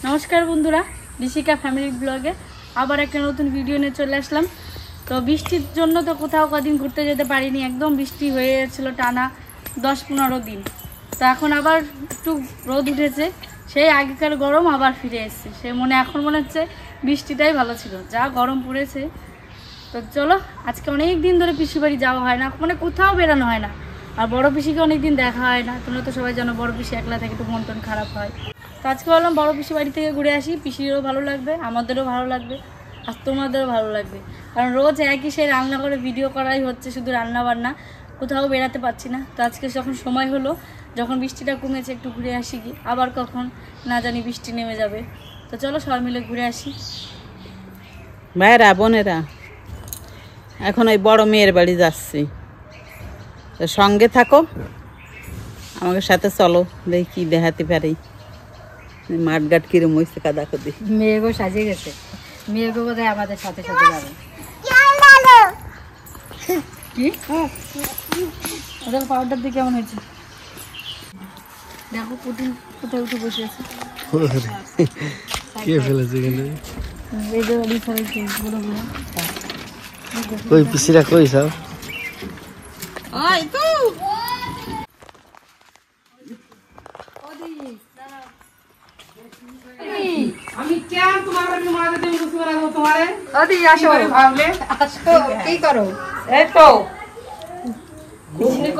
নমস্কার বন্ধুরা, ঋষিকা ফ্যামিলি ব্লগে আবার একটা নতুন ভিডিও নিয়ে চলে আসলাম। তো বৃষ্টির জন্য তো কোথাও কদিন ঘুরতে যেতে পারিনি, একদম বৃষ্টি হয়ে গেছিলো টানা 10-15 দিন। তো এখন আবার একটু রোদ উঠেছে, সেই আগেকার গরম আবার ফিরে এসছে। এখন মনে হচ্ছে বৃষ্টিটাই ভালো ছিল, যা গরম পড়েছে। তো চলো, আজকে অনেক দিন ধরে পিসির বাড়ি যাওয়া হয় না, কোথাও বেরানো হয় না। আর বড় পিসিকে অনেক দিন দেখা হয় না, তোমরা তো সবাই জানো বড় পিসি একলা থেকে একটু মন টন খারাপ হয়। তো আজকে বললাম বড় পিসি বাড়ি থেকে ঘুরে আসি, পিসিরও ভালো লাগবে, আমাদেরও ভালো লাগবে, আর তোমাদেরও ভালো লাগবে। কারণ রোজ একই সেই রান্না করে ভিডিও করাই হচ্ছে, শুধু রান্না বান্না, কোথাও বেরাতে পারছি না। তো আজকে যখন সময় হলো, যখন বৃষ্টিটা কমেছে, একটু ঘুরে আসি, কি আবার কখন না জানি বৃষ্টি নেমে যাবে। তো চলো সবাই মিলে ঘুরে আসি। ভাইরা বোনেরা, এখন ওই বড় মেয়ের বাড়ি যাচ্ছি, সঙ্গে থাকো, আমাকে সাথে চলো, দেখি কি দেখাতে পারি। মাঠঘাট কিরম হয়েছে কাদা কদি। মেয়েগো সাজিয়ে গেছে, মেয়েগো বোধহয় আমাদের সাথে সাথে যাবে। কি ওদের পাউডার দিয়ে কেমন হয়েছে দেখো, পুটিন কোথায় উঠে বসে আছে। কে ফেলেছে এখানে? এই যে বাড়ি ফেলেছে বড় বড়। কই পিসিরা কই সব? ওই তো আমি কেন তোমার বাড়ি মারা দেব বুঝতে পারবো তোমারে? ওদি আসো, ভাবলে আসো, কি করো? এই তো ঘুগনি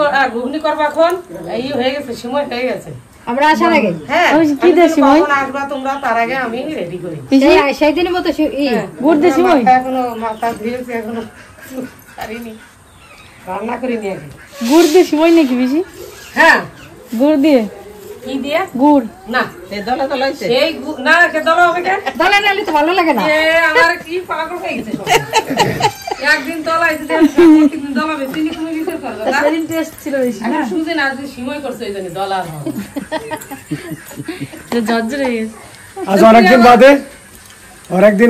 করবা এখন, এই হয়ে গেছে, সময় হয়ে গেছে। আমরা আসার আগে হ্যাঁ, কি দেশি মই আসবা তোমরা, তার আগে আমি রেডি করি। সেই দিনের মতো গুড় দেশি মই এখনো মাথা ধুয়েছি, এখনো পারিনি, রান্না করিনি আগে। গুড় দেশি মই নাকি বেশি? হ্যাঁ, গুড় দিয়ে। কি দিয়ে? গুড় না, এই দলা দলা হয়েছে। এই না কে দলা হবে কেন? দলা নালে তো ভালো লাগে না। আমার কি পাগল হয়ে গেছে সব। একদিন দলা এসে প্রতিদিন দলা বেশি নি, তুমি বিচার করবে না? সেদিন টেস্ট ছিল বেশি না, এখন শুনতে না যে সিময় করছে, এই জন্য দলা আর হবে। তো ঝরঝরে হয়ে গেছে। আজ অনেকদিন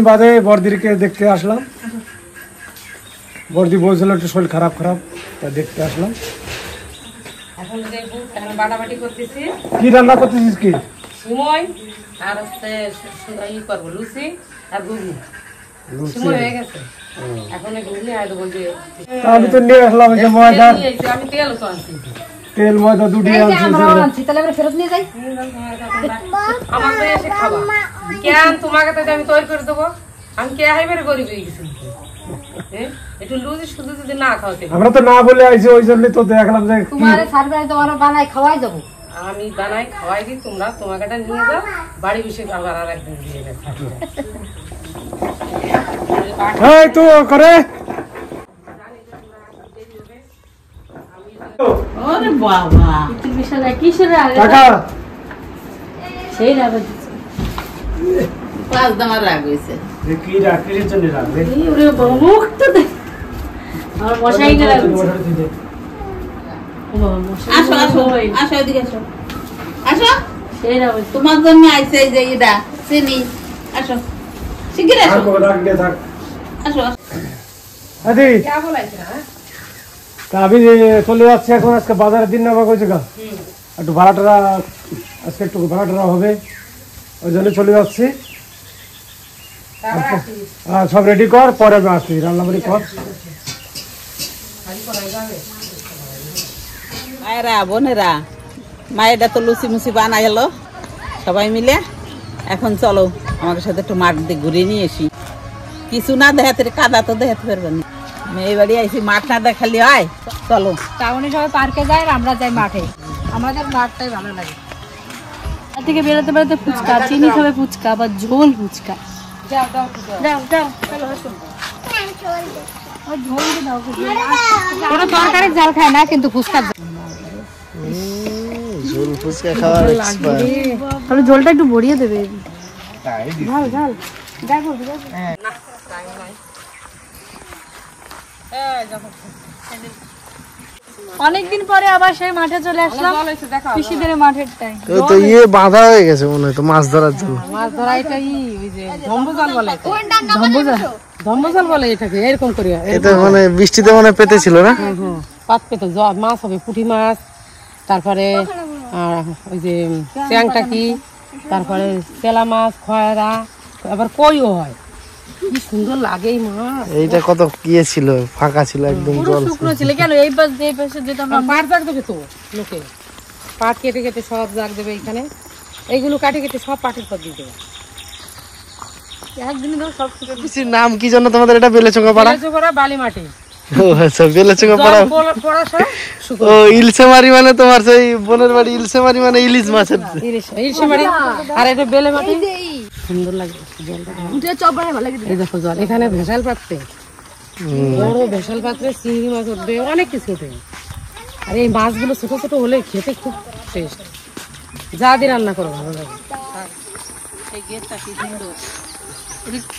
বাদে বর্দিকে দেখতে আসলাম। বর্দি বলছিল একটু শরীর খারাপ তা দেখতে আসলাম। এখন দেখবো, এখন বাটাবাটি করতেছি। কি রান্না করতেছিস? কি সিময় আর হচ্ছে ই করবো, লুচি আর ঘুগনি। সিময় হয়ে গেছে, এখন এই ঘুগনি আয় দেবো যে। তা আমি তো নিয়ে আসলাম এই যে ময়দা, আমি তেল তো আনছি, তেল ময়দা দুটি আনছি। তাহলে আমরা ফেরত নিয়ে যাই। আমাকে এসে খাবা কেন? তোমাকে তো আমি তৈরি করে দেবো। আমি কে হাইবারে গরিব হয়ে গেছি, একটু লুচি শুধু যদি না খাওয়াতে। আমরা তো না বলে আইছি, ওই জন্যই তো দেখলাম যে তোমার সার্ভারে তোমার বানাই খাওয়াই যাবো। আমি বানাই খাওয়াই দিই, তোমরা তোমাকে নিয়ে যাও বাড়ি বসে, আবার আর একদিন দিয়ে গেছে। এই তো করে ওরে বাবা, বিশাল কিসের টাকা সেই রাখা দিচ্ছে। পাঁচ দামার রাগ হয়েছে। কি রাখির জন্য রাখবে? ওরে বাবা, মুখ তো দেখ, আমার মশাই কে লাগছে। ও বাবা, মশাই। আসো আসো আসো, এদিকে আসো, আসো। সেই রাখা তোমার জন্য আইছে এই যে ইদা চিনি। আসো শিগগির আসো, রাখ দে থাক। আসো। আদি কে বলাইছে না? তা আমি চলে যাচ্ছি এখন, আজকে বাজারের দিন না কইছে গা, একটু ভাড়াটা আজকে একটু ভাড়াটা হবে, ওই জন্য চলে যাচ্ছি। সব রেডি কর, পরে আমি আসছি, রান্নাবাড়ি কর। মায়েরা বোনেরা, মায়েরা তো লুচি মুচি বানাই এলো সবাই মিলে। এখন চলো আমাদের সাথে একটু মাঠ দিয়ে ঘুরে নিয়ে এসি। কিছু না দেখাতে, কাদা তো দেখাতে পারবেন না। মেয়ে বাড়ি আইসি, মাঠ না দেখালি হয়। চলো, টাউনে সবাই পার্কে যায় আর আমরা যাই মাঠে, আমাদের মাঠটাই ভালো লাগে। তার থেকে বেরোতে বেরোতে ফুচকা, চিনি খাবে ফুচকা, আবার ঝোল ফুচকা। যাও যাও যাও যাও, চলো আসো। ওই ঝোল দিয়ে দাও, কোনো তরকারি ঝাল খায় না, কিন্তু ফুচকা ঝোল ফুচকা খাওয়ার এক্সপার্ট। তাহলে ঝোলটা একটু ভরিয়ে দেবে। ঝাল ঝাল দেখো। অনেকদিন পরে আবার সেই মাঠে চলে আসলাম, পিসিদের মাঠের টাইম। তো বাঁধা হয়ে গেছে মনে হয় তো মাছ ধরার জন্য। মাছ ধরা এটা ওই যে ধম্বজাল বলে, ধম্বজাল বলে এটাকে, এরকম করে। এটা মানে বৃষ্টিতে মানে পেতেছিল না? পাত পেতে মাছ হবে, পুঁটি মাছ, তারপরে ওই যে চ্যাংটা কি তারপরে চেলা মাছ, খয়রা, আবার কইও হয়। কি সুন্দর লাগে এই মাছ। এইটা কত ইয়ে ছিল, ফাঁকা ছিল একদম, পুরো জল ছিল। শুকনো ছিল কেন? এই পাশে যেটা আমরা পাট জাগ দেবে তো লোকে, পাট কেটে কেটে সব জাগ দেবে এখানে। এইগুলো কাটে কেটে সব পাটের পর দিয়ে দেবে। একদিনই ধরো সব শুকিয়ে পিসির নাম কি জন্য তোমাদের এটা? বেলেচোঙ্গা পাড়া? বেলেচোগা বালি মাটি। ও আচ্ছা, বেলেচোঙ্গা পাড়া। পড়া সব ও ইলশেমারি মানে তোমার সেই বোনের বাড়ি ইলশেমারি মানে ইলিশ মাছের। ইলিশ মাটি। আর এটা বেলে মাটি, সুন্দর লাগে জলটা। এই দেখো জল, এখানে ভেসাল পাত্রে, বড় ভেসাল পাত্রে চিংড়ি মাছ উঠবে, অনেক কিছু উঠবে। আর এই মাছগুলো ছোট ছোট হলে খেতে খুব টেস্ট। যা দিয়ে রান্না করো ভালো লাগে।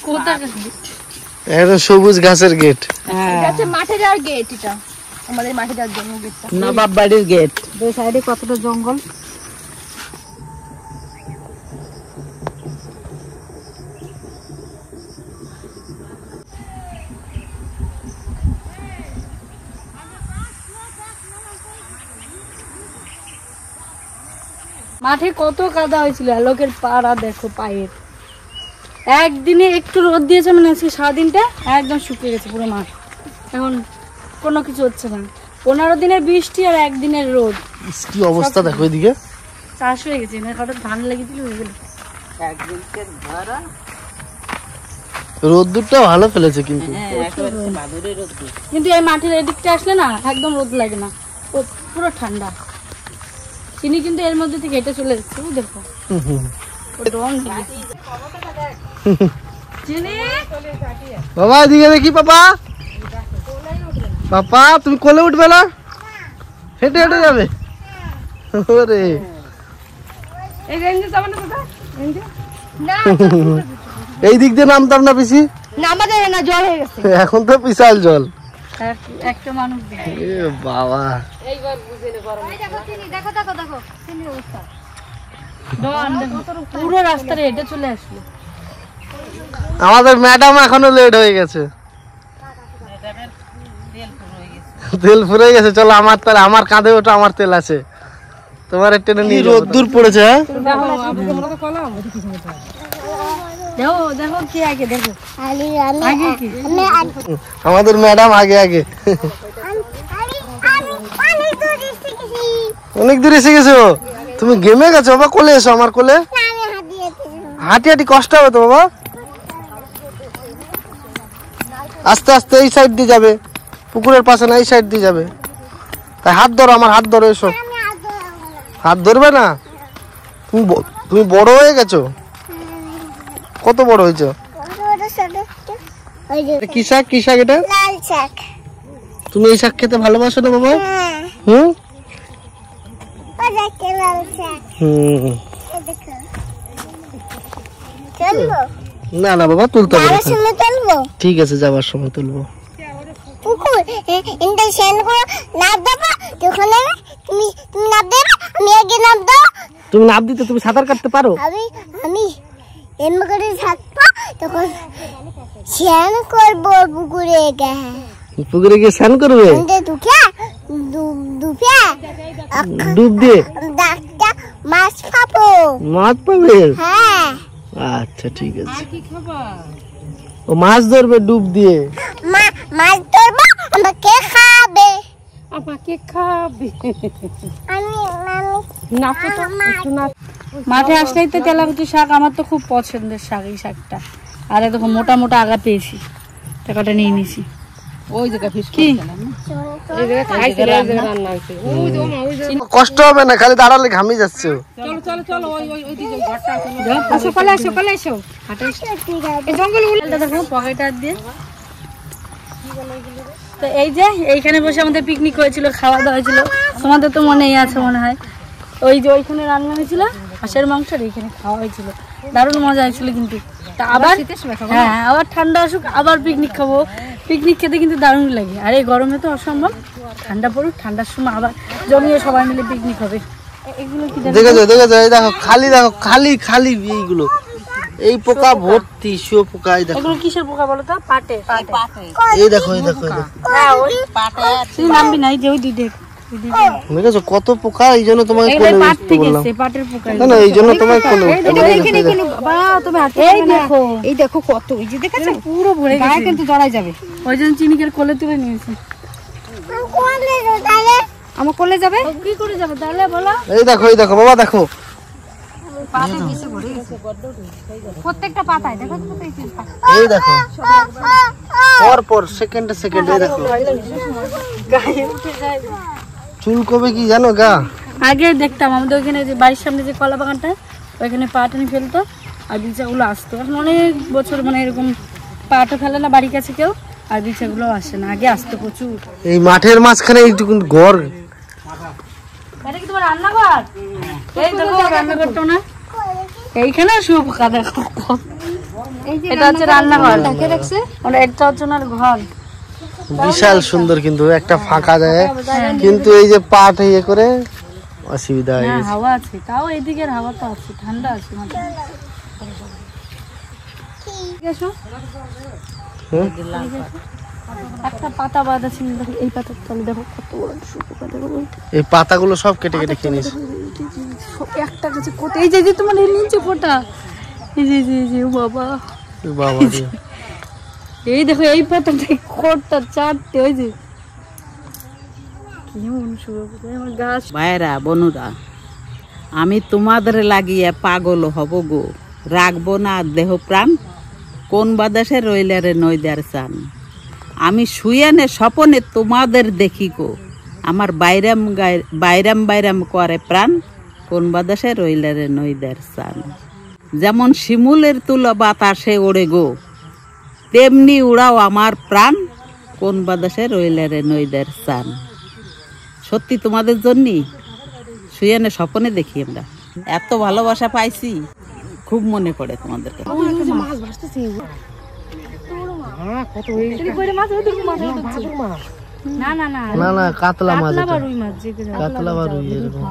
কোথায় একদম সবুজ ঘাসের গেট। মাঠে যাওয়ার গেট, এটা আমাদের মাঠে যাওয়ার জন্য গেটটা। নবাব বাড়ির গেট। দুই সাইডে কতটা জঙ্গল। মাঠে কত কাদা হয়েছিল, লোকের পাড়া দেখো পায়ের। একদিনে একটু রোদ দিয়েছে মানে আজকে সারাদিনটা একদম শুকিয়ে গেছে পুরো মাঠ। এখন কোনো কিছু হচ্ছে না। 15 দিনের বৃষ্টি আর একদিনের রোদ, কি অবস্থা দেখো এদিকে। চাষ হয়ে গেছে না, হঠাৎ ধান লেগেছিল হয়ে গেল। রোদ্দুরটা ভালো ফেলেছে কিন্তু। কিন্তু এই মাঠের এদিকটা আসলে না একদম রোদ লাগে না, পুরো ঠান্ডা। চিনি কিন্তু এর মধ্যে থেকে হেঁটে চলে যাচ্ছে, ওই দেখো রং চিনি। বাবা এদিকে দেখি। পাপা, পাপা তুমি কোলে উঠবে না? হেঁটে হেঁটে যাবে। ওরে এই রেঞ্জে যাবে না দাদা, রেঞ্জে এই দিক দিয়ে নামতাম না পিসি, আমাদের না জল হয়ে গেছে এখন তো বিশাল জল। একটা মানুষ এ বাবা, এইবার বুঝে নে গরম। দেখো দেখো দেখো চিনির অবস্থা। পুরো রাস্তায় হেঁটে চলে আসলো। আমাদের ম্যাডাম এখনো লেট হয়ে গেছে, তেল ফুরে গেছে। চলো আমার তাহলে, আমার কাঁধে ওটা আমার তেল আছে, তোমার টেনে নিয়ে রোদ্দুর পড়েছে। হ্যাঁ দেখো দেখো কি আগে দেখো আগে কি আমাদের ম্যাডাম আগে আগে। অনেক দূর এসে গেছো তুমি, গেমে গেছো বাবা। কোলে এসো আমার কোলে। হাঁটি হাঁটি কষ্ট হবে তো বাবা। আস্তে আস্তে এই সাইড দিয়ে যাবে, পুকুরের পাশে না, এই সাইড দিয়ে যাবে। তাই হাত ধরো, আমার হাত ধরো, এসো। হাত ধরবে না? তুমি বড় হয়ে গেছো। কত বড় হয়েছো? কি শাক? কি শাক এটা? লাল শাক। তুমি এই শাক খেতে ভালোবাসো না বাবা? হুম ওটাকে লাল শাক। হুম। দেখো চলবো না না বাবা, তুলতে হবে যাওয়ার না। সময় চলবো। ঠিক আছে, যাবার সময় তুলবো। পুকুর ইন্টা সেন করে নাপ দেবো যখন তুমি তুমি নাপ দেবে, আমি আগে নাপ দাও। তুমি নাপ দিতে, তুমি সাঁতার কাটতে পারো? আমি এমন করে থাকবো, তখন স্নান করবো পুকুরে গিয়ে। পুকুরে গিয়ে স্নান করবে? দুঃখে দুঃখে ডুব দিয়ে ডাক্তার মাছ পাবো। মাছ পাবে? হ্যাঁ আচ্ছা ঠিক আছে। ও মাছ ধরবে ডুব দিয়ে? মাছ ধরবো, আমাকে খাবে। আমাকে খাবে। আমি নাপো তো একটু নাপ। মাঠে আসলেই তো তেলাকুচি শাক আমার তো খুব পছন্দের শাক এই শাকটা। আর এই দেখো মোটা মোটা আগা পেয়েছি, টাকাটা নিয়ে নিছি। ওই জায়গা ফিস কি এই জায়গায় খাইছে, এই জায়গায় রান্না হইছে। ওই যে ওই যে কষ্ট হবে না, খালি দাঁড়ালে ঘামি যাচ্ছে। চলো চলো চলো, ওই ওই ওইদিকে ঘরটা আছে না? সকালে আসো, সকালে এসো। এই জঙ্গল দেখো পকেট হাত দিয়ে। তো এই যে এইখানে বসে আমাদের পিকনিক হয়েছিল, খাওয়া দাওয়া হয়েছিল, তোমাদের তো মনেই আছে মনে হয়। ওই যে ওইখানে রান্না হয়েছিল হাঁসের মাংস, আর এইখানে খাওয়া হয়েছিল, দারুণ মজা হয়েছিল। কিন্তু তা আবার হ্যাঁ, আবার ঠান্ডা আসুক আবার পিকনিক খাবো। পিকনিক খেতে কিন্তু দারুণ লাগে। আর এই গরমে তো অসম্ভব, ঠান্ডা পড়ুক, ঠান্ডার সময় আবার জমিয়ে সবাই মিলে পিকনিক হবে। এগুলো কি দেখেছো দেখেছো, এই দেখো খালি, দেখো খালি খালি এইগুলো, এই পোকা ভর্তি, শুয়ো পোকা। এই দেখো এগুলো কিসের পোকা বলো তো? পাটে। এই দেখো, এই দেখো, এই দেখো। হ্যাঁ ওই পাটে। তুই নামবি না, এই যে ওই দুই দেখ দেখেছো কত পোকা, এই জন্য তোমাকে এই কোলে পাট উঠতে থেকে বললাম। এসে পাটের পোকা না না এই জন্য তোমাকে কোলে উঠতে বললাম। এই দেখো এই দেখো কত, এই যে দেখেছো পুরো ভরে গায়ে গেছে কিন্তু জড়াই যাবে। ওই জন্য চিনিকের কোলে তুলে নিয়েছে আমার কোলে যাবে। কি করে যাবে তাহলে বলো এই দেখো বাবা দেখো, প্রত্যেকটা পাতায় দেখো এই যে পাতা। এই দেখো পর সেকেন্ডে এই দেখো চুল কবে কি জানো গা। আগে দেখতাম আমাদের ওইখানে যে বাড়ির সামনে যে কলা বাগানটা ওইখানে পাটানি ফেলতো আর বিচাগুলো আসতো। এখন অনেক বছর মানে এরকম পাটও ফেলে না বাড়ির কাছে কেউ, আর বিচাগুলো আসে না। আগে আসতো প্রচুর। এই মাঠের মাঝখানে এইটুকু ঘর, এটা কি তোমার রান্নাঘর? এই দেখো রান্না করতো না এইখানে শুভ পোকা দেখো। এটা হচ্ছে রান্নাঘর, মানে একটা হচ্ছে ওনার ঘর। বিশাল সুন্দর কিন্তু একটা ফাঁকা যায়, কিন্তু এই যে পাট ইয়ে করে অসুবিধা হয়ে হ্যাঁ গেছে। হাওয়া আছে, তাও এইদিকের হাওয়াটা আছে, ঠান্ডা আছে মাঠে। এসো একটা পাতা বাঁধা ছিল, দেখো এই পাতার তলে দেখো কত বড় শুভ পোকা দেখো। এই পাতাগুলো সব কেটে কেটে খেয়ে নিয়েছে। একটা কাছে কত, এই যে তোমার এই নিচে ফোটা, এই যে ও বাবা, বাবা রে। এই দেখো এই পাতাটা কোটটা চারটে, ওই যে কেমন শুভ পোকা আমার গাছ। ভাইরা বনুরা, আমি তোমাদের লাগিয়ে পাগল হব গো, রাখবো না দেহ প্রাণ, কোন বাদেশে রইলে রে নইদার চান। আমি শুয়েনে স্বপনে তোমাদের দেখি গো, আমার বাইরাম করে প্রাণ, কোন বাদেশে রইলে রে নইদার চান। যেমন শিমুলের তুলো বাতাসে ওড়ে গো, তেমনি উড়াও আমার প্রাণ, কোন বাদেশে রইলে রে নইদার চান। সত্যি তোমাদের জন্যই শুয়েনে স্বপনে দেখি আমরা, এত ভালোবাসা পাইছি, খুব মনে পড়ে তোমাদের কথা। না না না না না কাতলা মাছ, কাতলা এটা। বা রুই মাছ যেগুলো। কাতলা বা রুই এরকম।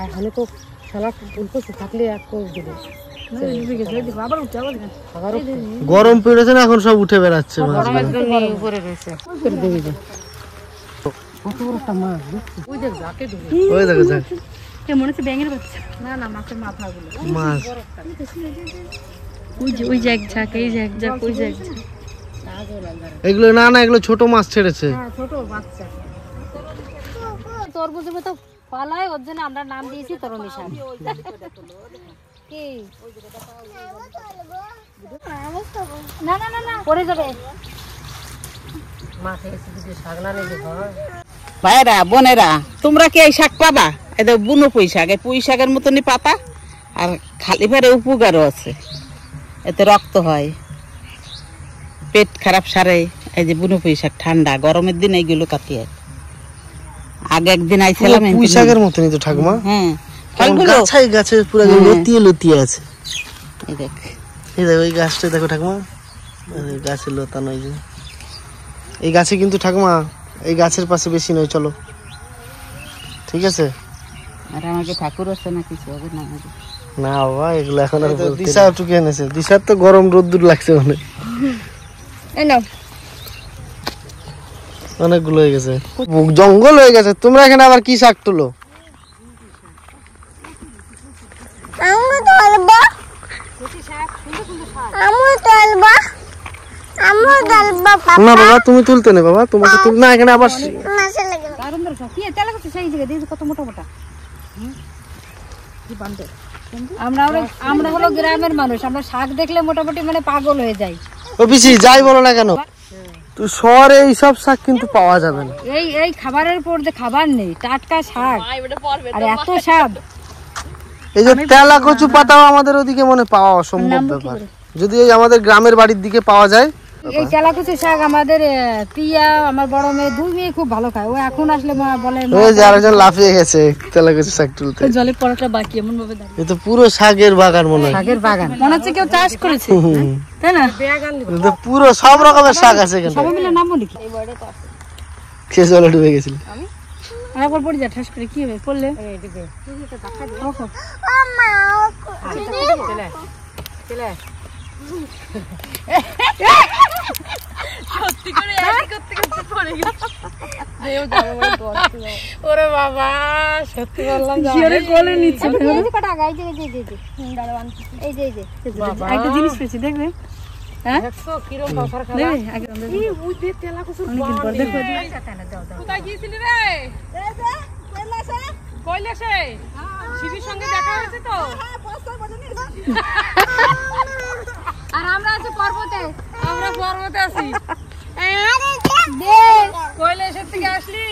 এখানে তো শালা উল্টো থাকলে এক কোষ দেবে। গরম পড়েছে না, এখন সব উঠে বেড়াচ্ছে মাছ। উপরে রয়েছে কত বড় একটা মাছ, ওই দেখ যাকে ধরে। ওই দেখো যাক মনে হচ্ছে ব্যাঙের বাচ্চা। না না মাছের মাথাগুলো মাছ। ওই যে এক ঝাঁক, এই যে এক ঝাঁক, ওই যে এক ঝাঁক। এগুলো না না এগুলো ছোট মাছ ছেড়েছে। ছোট বাচ্চা তরমুজের মতো পালায়, ওর জন্য আমরা নাম দিয়েছি তরমিশা। কি না না না না পড়ে যাবে। মাঠে এসে যদি শাক না নিলে হয়। ভাইরা বোনেরা, তোমরা কি এই শাক পাবা? এই দেখো বুনো পুঁই শাক, এই পুঁই শাকের মতনই পাতা, আর খালি পেটে উপকারও আছে, এতে রক্ত হয়, পেট খারাপ সারে। এই যে বুনো পুঁই শাক, ঠান্ডা গরমের দিন এইগুলো কাটিয়ে। আগে একদিন আইছিলাম, পুঁই শাকের মতনই তো ঠাকুমা। হ্যাঁ ফলগুলো গাছাই গাছে পুরো লতিয়ে লতিয়ে আছে। এই দেখ, এই দেখো এই গাছটা দেখো ঠাকুমা, এই গাছের লতা নয় যে এই গাছে, কিন্তু ঠাকুমা এই গাছের পাশে বেশি নয়, চলো ঠিক আছে। আর আমাকে ঠাকুর আছে না কিছু হবে না আমাকে। না বাবা এগুলো এখন আর দিশা টুকে এনেছে, দিশার তো গরম রোদ্দুর লাগছে অনেক, অনেকগুলো হয়ে গেছে, জঙ্গল হয়ে গেছে। তোমরা এখানে আবার কি শাক তুলো? না বাবা তুমি তুলতে নেই, বাবা তোমাকে তুল না, এখানে আবার কত মোটা মোটা। আমরা হলো গ্রামের মানুষ, আমরা শাক দেখলে মোটামুটি মানে পাগল হয়ে যাই। ও পিসি যাই বলো না কেন, তো শহরে এইসব শাক কিন্তু পাওয়া যাবে না। এই খাবারের পর যে খাবার নেই, টাটকা শাক আর এত স্বাদ। এই যে তেলা কচু পাতাও আমাদের ওদিকে মনে পাওয়া অসম্ভব ব্যাপার, যদি এই আমাদের গ্রামের বাড়ির দিকে পাওয়া যায়। এই তেলাকুচি শাক আমাদের প্রিয়া, আমার বড় মেয়ে, দুই মেয়ে খুব ভালো খায়। ও এখন আসলে মা বলে ওই যে আরেকজন লাফিয়ে গেছে তেলা কচু শাক তুলতে। জলে পড়াটা বাকি এমন ভাবে দাঁড়িয়ে। এ তো পুরো শাকের বাগান মনে হয়, শাকের বাগান মনে হচ্ছে কেউ চাষ করেছে, তাই না? এ তো পুরো সব রকমের শাক আছে এখানে। সবাই মিলে নামবো নাকি? কে জলে ডুবে গেছিল। আরেকবার পড়ে যা, ঠাস করে কি হবে পড়লে? সত্যি করে একই করতে করতে পড়ে গেল। ওরে বাবা সত্যি বললাম শিওরে কোলে নিচ্ছে। একটা জিনিস পেয়েছি দেখবে, হ্যাঁ কিরম বছর দেখবে আগে কোথায় গিয়েছিলি রে? কৈলাসে শিবির সঙ্গে দেখা হয়েছে তো। আর আমরা আছি পর্বতে। আমরা পর্বতে আছি। কৈলাসের থেকে আসলি?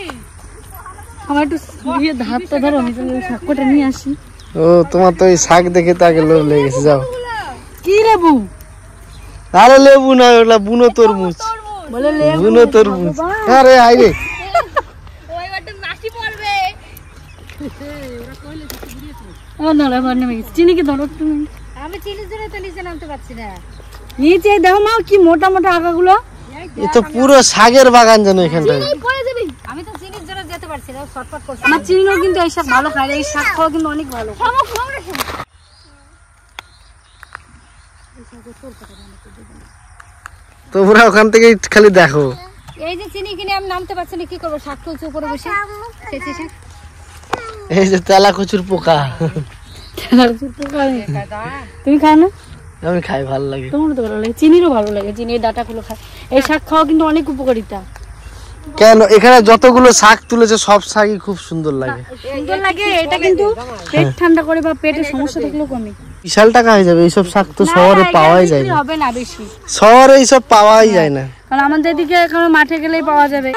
আমার একটু ইয়ে হাতটা ধরো, আমি তো সাক্ষ্যটা নিয়ে আসি। ও তোমার তো এই শাক দেখে তো আগে লোভ লেগে গেছে। যাও। কি লেবু? আরে লেবু না, ওটা বুনো তরমুজ। বলে লেবু বুনো তরমুজ। আরে আইরে চিনিকে ধরো তুমি। আমি চিনির জন্য তো নিচে নামতে পারছি না। নিচে দেখো মা কি মোটা মোটা আগাগুলো। এ তো পুরো শাকের বাগান যেন এখানটায়। আমি তো চিনির জন্য যেতে পারছি না, শর্টকাট করছি। আমার চিনিও কিন্তু এই শাক ভালো খায়, এই শাক খাওয়া কিন্তু অনেক ভালো। তোমরা ওখান থেকে খালি দেখো। এই যে চিনি কিনে আমি নামতে পারছি না, কি করবো? শাক তুলছি উপরে বসে। খেয়েছি শাক। এই যে তেলা কচুর পোকা। তুমি খাও না? আমি খাই, ভালো লাগে। তোমার তো ভালো লাগে, চিনিরও ভালো লাগে, চিনির ডাটাগুলো খায়। এই শাক খাওয়া কিন্তু অনেক উপকারিতা। কেন এখানে যতগুলো শাক তুলেছে সব শাকই খুব সুন্দর লাগে। সুন্দর লাগে, এটা কিন্তু পেট ঠান্ডা করে বা পেটের সমস্যা থাকলেও কমে। বিশাল টাকা হয়ে যাবে। এইসব শাক তো শহরে পাওয়াই যায় না। হবে না বেশি, শহরে এইসব পাওয়াই যায় না। কারণ আমাদের এদিকে এখন মাঠে গেলেই পাওয়া যাবে।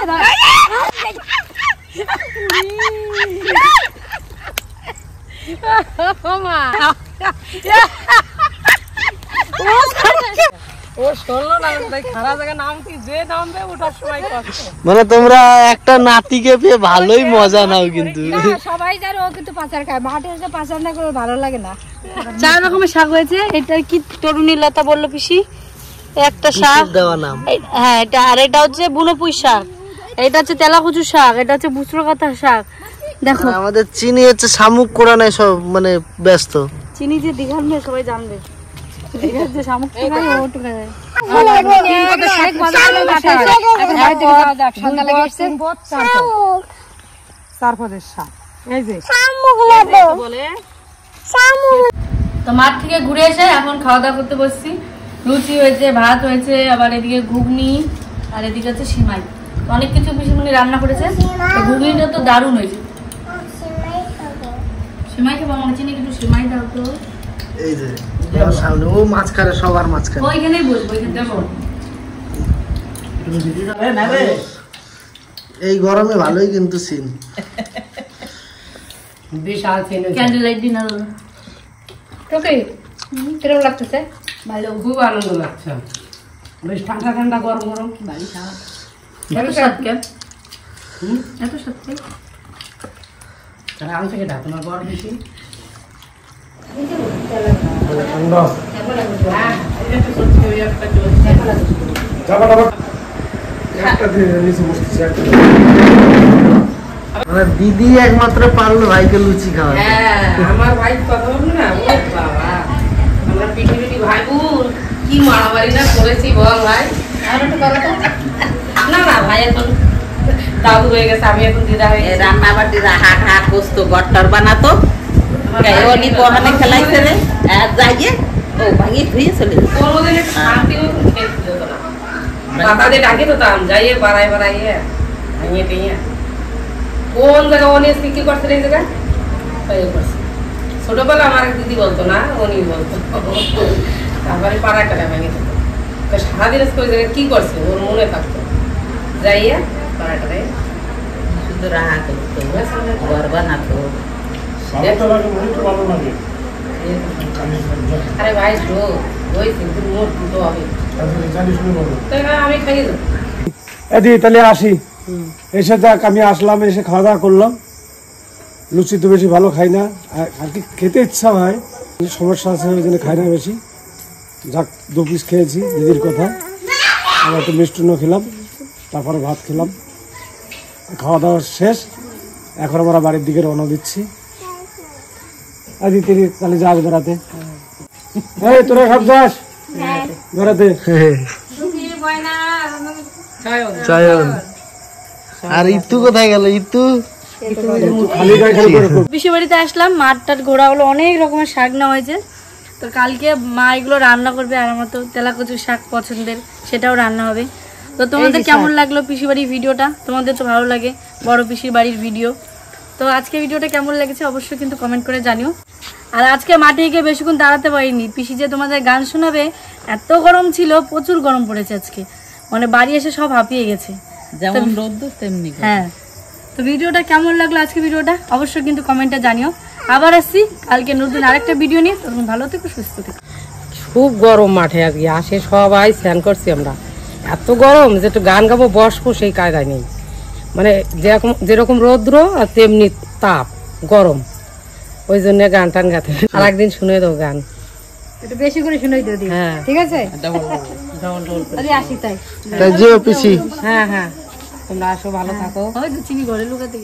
ও শুনলো না, তাই খারাপ জায়গায় নামছি, যে নামবে ওঠার সময় কষ্ট। মানে তোমরা একটা নাতিকে পেয়ে ভালোই মজা নাও কিন্তু। সবাই জানে ও কিন্তু পাচার খায়, মাঠে এসে পাচার না করে ভালো লাগে না। 4 রকমের শাক হয়েছে। এটা কি তরুণী লতা বললো পিসি, একটা শাক দেওয়া নাম। হ্যাঁ এটা, আর এটা হচ্ছে বুনো পুঁই শাক, এটা হচ্ছে তেলাকুচু শাক, এটা হচ্ছে বুসরো কাঁথা শাক। দেখো আমাদের চিনি হচ্ছে শামুক কোরআনে সব মানে ব্যস্ত। চিনি যে দীঘার মেয়ে সবাই জানবে, দীঘার যে শামুক খায় ওটু খায়। তো মাঠ থেকে ঘুরে এসে এখন খাওয়া দাওয়া করতে বসছি। লুচি হয়েছে, ভাত হয়েছে, আবার এদিকে ঘুগনি, আর এদিকে হচ্ছে সিমাই। অনেক কিছু পিসিমণি রান্না করেছে। তো ঘুগনিটা তো দারুণ হয়েছে। সিমাই খাবো, মনে চিনি কিন্তু সিমাই দাও তো। এই যে সামনে ও মাঝখানে, সবার মাঝখানে। ওইখানেই বসবো, ওইখানে দেখো। এই গরমে ভালোই কিন্তু সিন। বিশাল চিনি। ক্যান্ডেল লাইট ডিনার হলো। তোকে কিরকম লাগতেছে? ভালো, খুব আনন্দ লাগছে। বেশ ঠান্ডা ঠান্ডা, গরম গরম, ভারী স্বাদ। এত স্বাদ কেন? এত স্বাদ কেন? আমি থেকে তোমার বড় বেশি। দিদি একমাত্র পারলো ভাইকে লুচি খাওয়া। আমার ভাই কথা বলবো না, বাবা আমরা পিঠি পিঠি ভাই বোন কি মারামারি না করেছি বল ভাই। আর একটু করো তো। না না ভাই এখন দাদু হয়ে গেছে, আমি এখন দিদা হয়ে গেছি। রান্না বাটিরা হাট হাট করতো, গট্টার বানাতো, অলি বহানে খেলাইছে রে, আর যাইয়ে ও ভাঙি ধুয়ে চলে যেত। ওর মধ্যে শান্তি মতো খেয়েছিল না, বাতাতে ডাকি তো তাম যাইয়ে বাড়াই বাড়াইয়ে ভাঙিয়ে টেঙিয়ে কোন জায়গা উনি কি করছে এই জায়গায় করছে। ছোটবেলা আমার দিদি বলতো না, উনি বলতো। তারপরে পাড়া কাটা ভেঙে দিত। সারাদিন ওই জায়গায় কি করছে ওর মনে থাকতো, যাইয়ে পাড়া কাটায় শুধু রাহা করতো, ঘর বানাতো। আরে ভাই হয়েছে মোট দুটো হবে, আমি খাইয়ে দেবো। এদি তাহলে আসি। এসে যাক, আমি আসলাম, এসে খাওয়া দাওয়া করলাম। লুচি তো বেশি ভালো খাই না, আর কি খেতে ইচ্ছা হয়, সমস্যা আছে ওই জন্য খাই না বেশি। যাক 2 পিস খেয়েছি দিদির কথা, আবার একটু মিষ্টান্ন খেলাম, তারপরে ভাত খেলাম। খাওয়া দাওয়া শেষ, এখন আমরা বাড়ির দিকে রওনা দিচ্ছি। আদি তিনি তাহলে যাস বেড়াতে। এই তোরা খাব যাস? বেড়াতে চয়ন আর ইতু কোথায় গেল? ইতু খালি গায়ে খালি করে পিসি বাড়িতে আসলাম, মাঠ টাট ঘোরা হলো, অনেক রকমের শাক নেওয়া হয়েছে। তো কালকে মা এগুলো রান্না করবে, আর আমার তো তেলাকচুর শাক পছন্দের, সেটাও রান্না হবে। তো তোমাদের কেমন লাগলো পিসি বাড়ির ভিডিওটা? তোমাদের তো ভালো লাগে বড় পিসির বাড়ির ভিডিও। তো আজকে ভিডিওটা কেমন লেগেছে অবশ্যই কিন্তু কমেন্ট করে জানিও। আর আজকে মাঠে গিয়ে বেশিক্ষণ দাঁড়াতে পারিনি, পিসি যে তোমাদের গান শোনাবে, এত গরম ছিল, প্রচুর গরম পড়েছে আজকে, মানে বাড়ি এসে সব হাঁপিয়ে গেছে। যেমন রোদ্দুর তেমনি গরম। হ্যাঁ, তো ভিডিওটা কেমন লাগলো আজকে ভিডিওটা অবশ্যই কিন্তু কমেন্টে জানিও। আবার আসছি কালকে নতুন আরেকটা ভিডিও নিয়ে, তখন ভালো থেকো, সুস্থ থেকো। খুব গরম মাঠে আজকে, আসে সবাই স্নান করছি আমরা, এত গরম যে একটু গান গাবো বসবো সেই কায়দায় নেই, মানে যেরকম রৌদ্র আর তেমনি তাপ গরম, ওই জন্য গান টান গাতে। আর একদিন শুনে দাও গান, একটু বেশি করে শুনাই দিও। হ্যাঁ ঠিক আছে, ডবল আমি আসি তাই। তাই যেও পিসি। হ্যাঁ হ্যাঁ, তোমরা আসো, ভালো থাকো। চিনি ঘরে লুকাতে